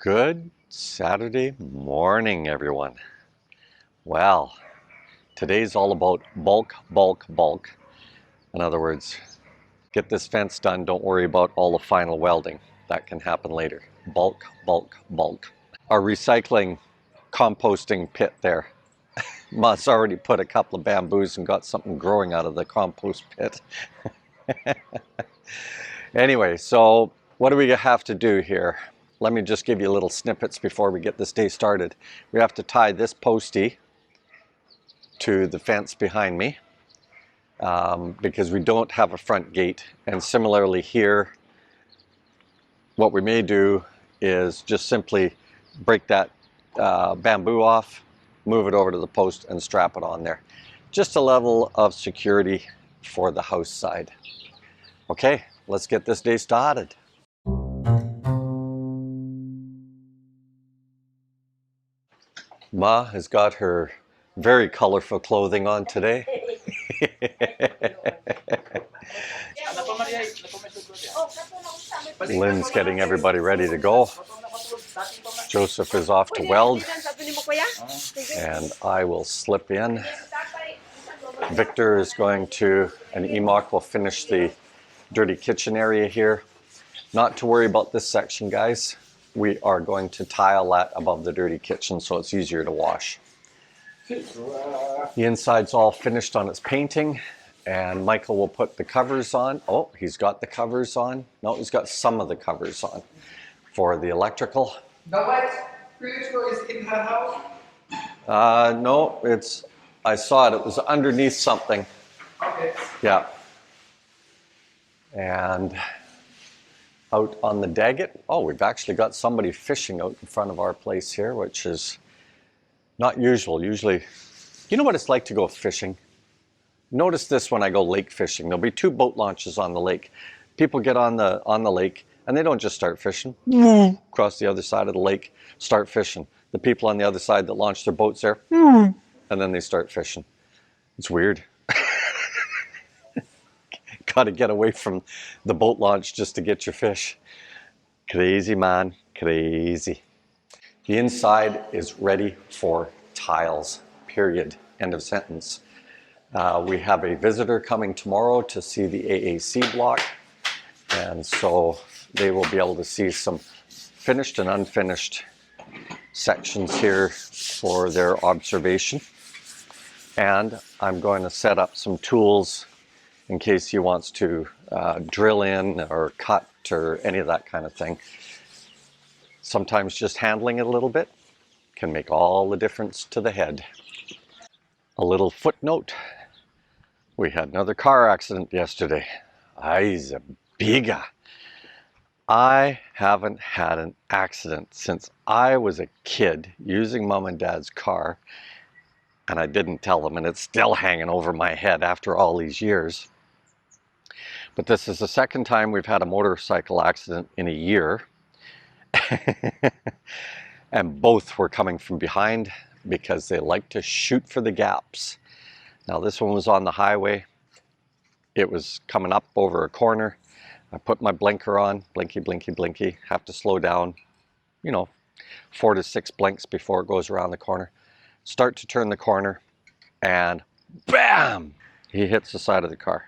Good Saturday morning, everyone. Well, today's all about bulk, bulk, bulk. In other words, get this fence done. Don't worry about all the final welding. That can happen later. Bulk, bulk, bulk. Our recycling composting pit there. Ma's already put a couple of bamboos and got something growing out of the compost pit. Anyway, so what do we have to do here? Let me just give you little snippets before we get this day started. We have to tie this postie to the fence behind me because we don't have a front gate. And similarly here, what we may do is just simply break that bamboo off, move it over to the post and strap it on there. Just a level of security for the house side. Okay, let's get this day started. Ma has got her very colorful clothing on today. Lynn's getting everybody ready to go. Joseph is off to weld, and I will slip in. Victor is going to, and Emok will finish the dirty kitchen area here. Not to worry about this section, guys. We are going to tile that above the dirty kitchen so it's easier to wash. The inside's all finished on its painting, and Michael will put the covers on. Oh, he's got the covers on. No, he's got some of the covers on for the electrical. The light is in the house? No, I saw it. It was underneath something. Okay. Yeah. And out on the Daggett, oh, we've actually got somebody fishing out in front of our place here, which is not usual. Usually, you know what it's like to go fishing? Notice this when I go lake fishing. There'll be two boat launches on the lake. People get on the lake and they don't just start fishing. Across the other side of the lake, start fishing. The people on the other side that launch their boats there, and then they start fishing. It's weird. Got to get away from the boat launch just to get your fish. Crazy, man, crazy. The inside is ready for tiles, period, end of sentence. We have a visitor coming tomorrow to see the AAC block, and so they will be able to see some finished and unfinished sections here for their observation. And I'm going to set up some tools in case he wants to drill in or cut or any of that kind of thing. Sometimes just handling it a little bit can make all the difference to the head. A little footnote, we had another car accident yesterday. Ay's a biga. I haven't had an accident since I was a kid using mom and dad's car, and I didn't tell them, and it's still hanging over my head after all these years. But this is the second time we've had a motorcycle accident in a year. And both were coming from behind because they like to shoot for the gaps. Now this one was on the highway. It was coming up over a corner. I put my blinker on, blinky, blinky, blinky. Have to slow down, 4 to 6 blinks before it goes around the corner. Start to turn the corner, and bam! He hits the side of the car.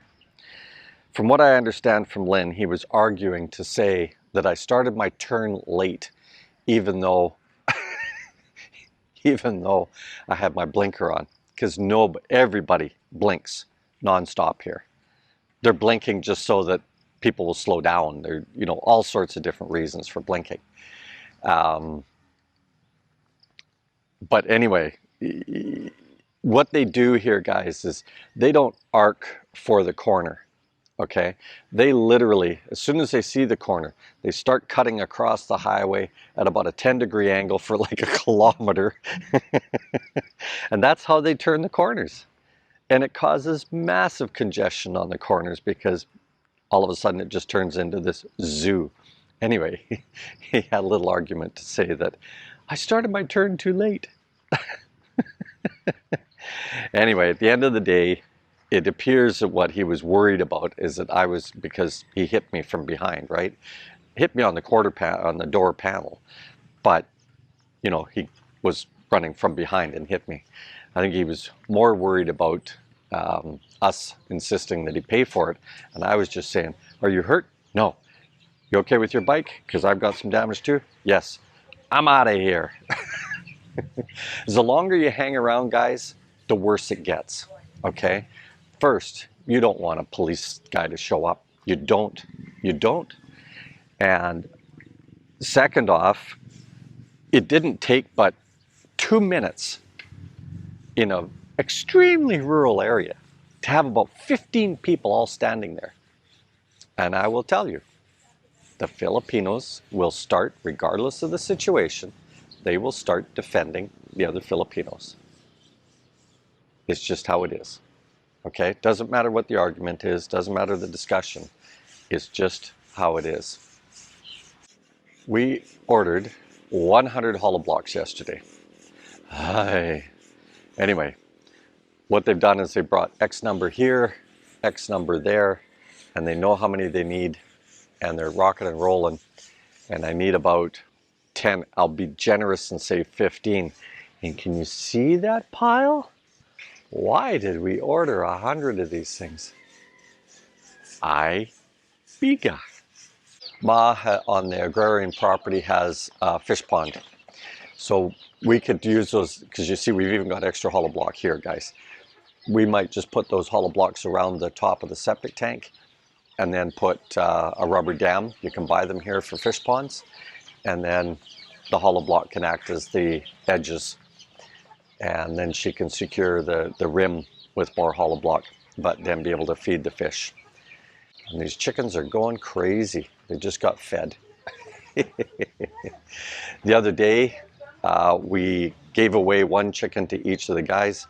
From what I understand from Lynn, he was arguing to say that I started my turn late, even though I had my blinker on, because everybody blinks nonstop here. They're blinking just so that people will slow down. There, all sorts of different reasons for blinking. But anyway, what they do here, guys, is they don't arc for the corner. Okay, they literally, as soon as they see the corner, they start cutting across the highway at about a 10-degree angle for like a kilometer. And that's how they turn the corners. And it causes massive congestion on the corners because all of a sudden it just turns into this zoo. Anyway, he had a little argument to say that I started my turn too late. Anyway, at the end of the day, it appears that what he was worried about is that because he hit me from behind, right? Hit me on the on the door panel. but you know, he was running from behind and hit me. I think he was more worried about us insisting that he pay for it, and I was just saying, are you hurt? No. You okay with your bike? Because I've got some damage too. Yes. I'm out of here. The longer you hang around, guys, the worse it gets. Okay? First, you don't want a police guy to show up. You don't. You don't. And second off, it didn't take but 2 minutes in an extremely rural area to have about 15 people all standing there. And I will tell you, the Filipinos will start, regardless of the situation, they will start defending the other Filipinos. It's just how it is. Okay? Doesn't matter what the argument is, doesn't matter the discussion. It's just how it is. We ordered 100 hollow blocks yesterday. Hi. Anyway, what they've done is they brought X number here, X number there, and they know how many they need, and they're rocking and rolling. And I need about 10. I'll be generous and say 15. And can you see that pile? Why did we order 100 of these things? Biga. Ma on the agrarian property has a fish pond. So we could use those, because you see we've even got extra hollow block here, guys. We might just put those hollow blocks around the top of the septic tank and then put a rubber dam. You can buy them here for fish ponds. And then the hollow block can act as the edges. And then she can secure the rim with more hollow block, but then be able to feed the fish. And these chickens are going crazy. They just got fed. The other day, we gave away 1 chicken to each of the guys.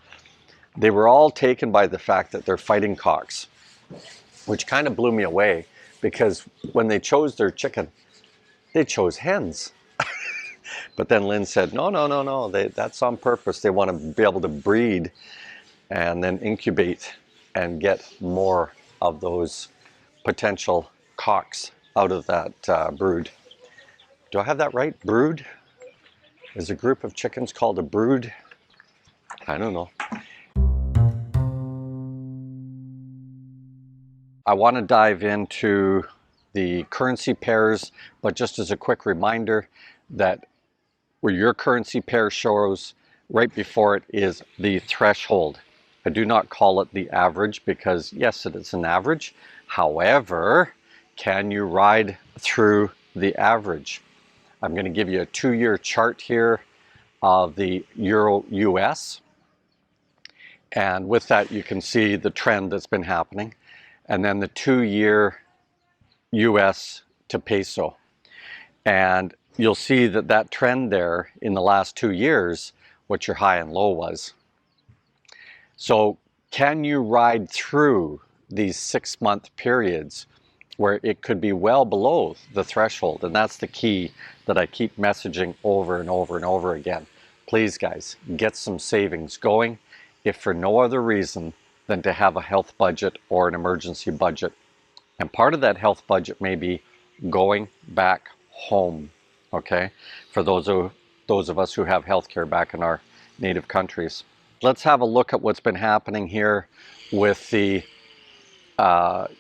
They were all taken by the fact that they're fighting cocks, which kind of blew me away, because when they chose their chicken, they chose hens. But then Lynn said, no, that's on purpose. They want to be able to breed and then incubate and get more of those potential cocks out of that brood. Do I have that right? Brood? Is a group of chickens called a brood? I don't know. I want to dive into the currency pairs, but just as a quick reminder that where your currency pair shows, right before it is the threshold. I do not call it the average because yes, it is an average. However, can you ride through the average? I'm going to give you a 2-year chart here of the Euro US. And with that, you can see the trend that's been happening. And then the 2-year US to peso. And you'll see that that trend there in the last 2 years, what your high and low was. So can you ride through these 6-month periods where it could be well below the threshold? And that's the key that I keep messaging over and over and over again. Please, guys, get some savings going, if for no other reason than to have a health budget or an emergency budget. And part of that health budget may be going back home, okay? For those of us who have healthcare back in our native countries. Let's have a look at what's been happening here with the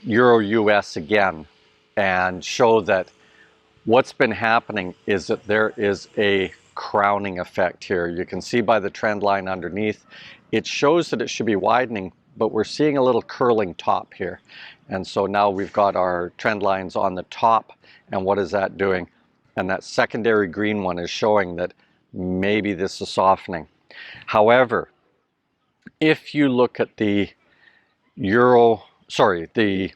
Euro US again, and show that what's been happening is that there is a crowning effect here. You can see by the trend line underneath, it shows that it should be widening, but we're seeing a little curling top here. And so now we've got our trend lines on the top, and what is that doing? And that secondary green one is showing that maybe this is softening. However, if you look at the the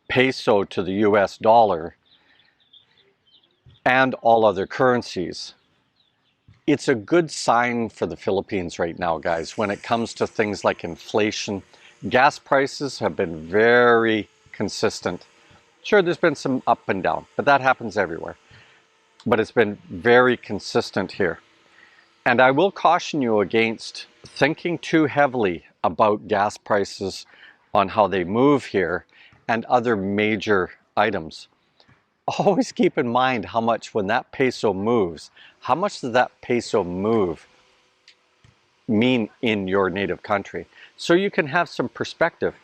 peso to the US dollar and all other currencies, it's a good sign for the Philippines right now, guys, when it comes to things like inflation. Gas prices have been very consistent. Sure, there's been some up and down, but that happens everywhere. But it's been very consistent here. And I will caution you against thinking too heavily about gas prices on how they move here and other major items. always keep in mind how much, when that peso moves, how much does that peso move mean in your native country? So you can have some perspective.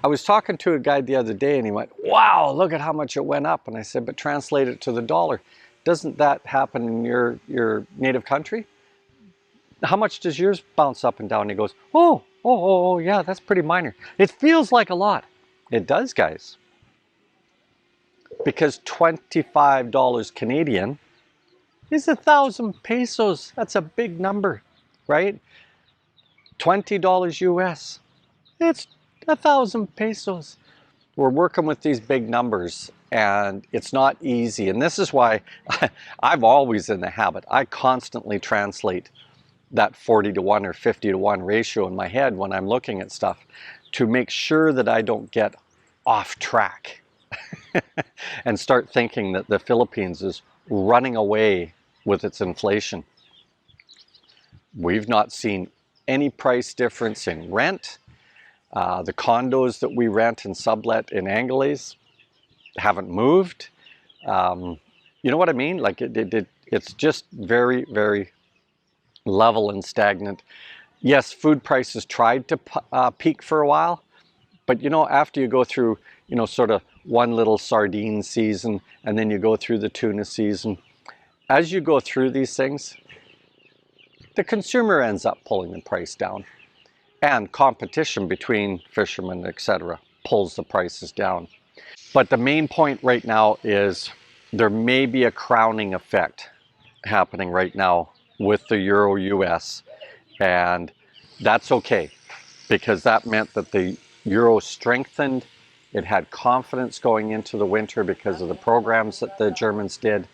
I was talking to a guy the other day and he went, wow, look at how much it went up. And I said, but translate it to the dollar. Doesn't that happen in your native country? How much does yours bounce up and down? And he goes, oh, yeah, that's pretty minor. It feels like a lot. It does, guys. Because $25 Canadian is 1,000 pesos. That's a big number, right? $20 US. It's 1,000 pesos. We're working with these big numbers and it's not easy. And this is why I'm always in the habit. I constantly translate that 40 to 1 or 50 to 1 ratio in my head when I'm looking at stuff to make sure that I don't get off track and start thinking that the Philippines is running away with its inflation. We've not seen any price difference in rent. The condos that we rent and sublet in Angeles haven't moved. You know what I mean? Like it's just very, very level and stagnant. Yes, food prices tried to peak for a while, but you know, after you go through, you know, sort of one little sardine season and then you go through the tuna season, as you go through these things, the consumer ends up pulling the price down, and competition between fishermen, etc., pulls the prices down. But the main point right now is there may be a crowning effect happening right now with the Euro US, and that's okay because that meant that the Euro strengthened. It had confidence going into the winter because of the programs that the Germans did,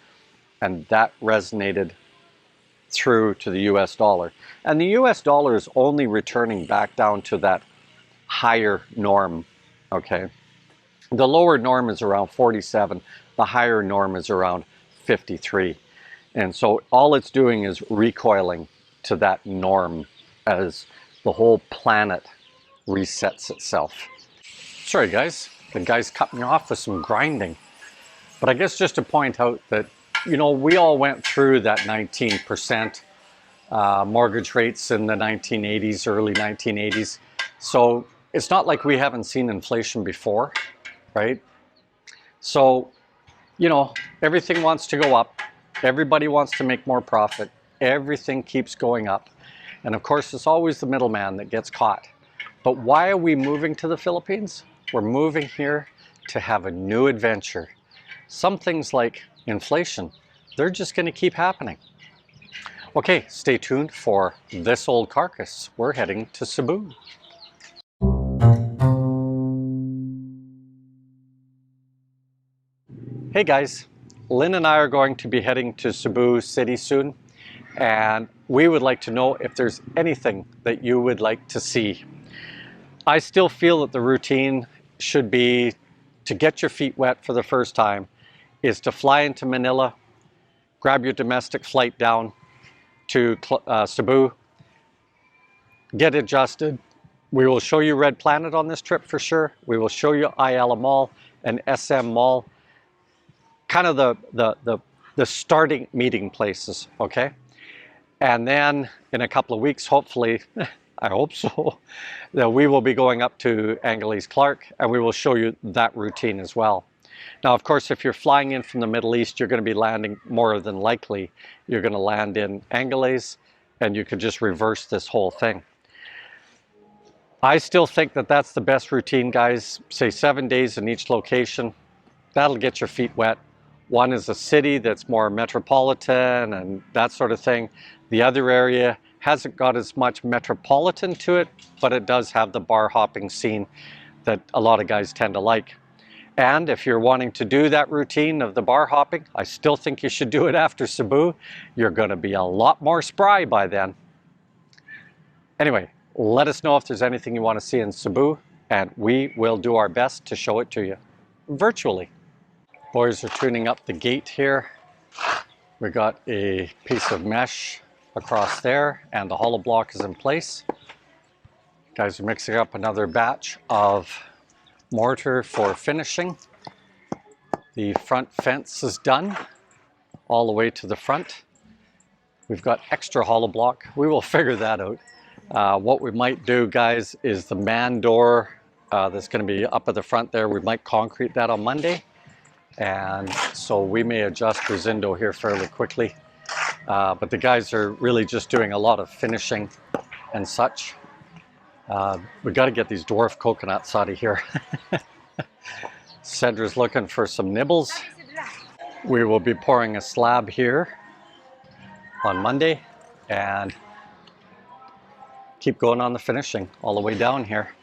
and that resonated through to the US dollar. And the US dollar is only returning back down to that higher norm, okay? The lower norm is around 47, the higher norm is around 53. And so all it's doing is recoiling to that norm as the whole planet resets itself. Sorry guys, the guy's cut me off with some grinding. But I guess just to point out that, you know, we all went through that 19% mortgage rates in the 1980s, early 1980s. So it's not like we haven't seen inflation before, right? So, you know, everything wants to go up. Everybody wants to make more profit. Everything keeps going up. And of course, it's always the middleman that gets caught. But why are we moving to the Philippines? We're moving here to have a new adventure. Some things like inflation, they're just going to keep happening. Okay, stay tuned for This Old Carcass. We're heading to Cebu. Hey guys, Lynn and I are going to be heading to Cebu City soon, and we would like to know if there's anything that you would like to see. I still feel that the routine should be to get your feet wet for the first time, is to fly into Manila, grab your domestic flight down to Cebu, get adjusted. We will show you Red Planet on this trip for sure. We will show you Ayala Mall and SM Mall, kind of the starting meeting places, okay? And then in a couple of weeks, hopefully, I hope so, that we will be going up to Angeles Clark and we will show you that routine as well. Now, of course, if you're flying in from the Middle East, you're going to be landing, more than likely, you're going to land in Angeles and you could just reverse this whole thing. I still think that that's the best routine, guys. Say 7 days in each location. That'll get your feet wet. One is a city that's more metropolitan and that sort of thing. The other area hasn't got as much metropolitan to it, but it does have the bar hopping scene that a lot of guys tend to like. And if you're wanting to do that routine of the bar hopping, I still think you should do it after Cebu. You're going to be a lot more spry by then. Anyway, let us know if there's anything you want to see in Cebu, and we will do our best to show it to you virtually. Boys are tuning up the gate here. We got a piece of mesh across there and the hollow block is in place. Guys are mixing up another batch of mortar for finishing. The front fence is done all the way to the front. We've got extra hollow block. We will figure that out. What we might do, guys, is the man door that's going to be up at the front there. We might concrete that on Monday. And so we may adjust Rosindo here fairly quickly. But the guys are really just doing a lot of finishing and such. We got to get these dwarf coconuts out of here. Cedra's looking for some nibbles. We will be pouring a slab here on Monday and keep going on the finishing all the way down here.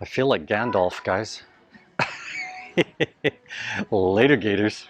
I feel like Gandalf, guys. Later, Gators.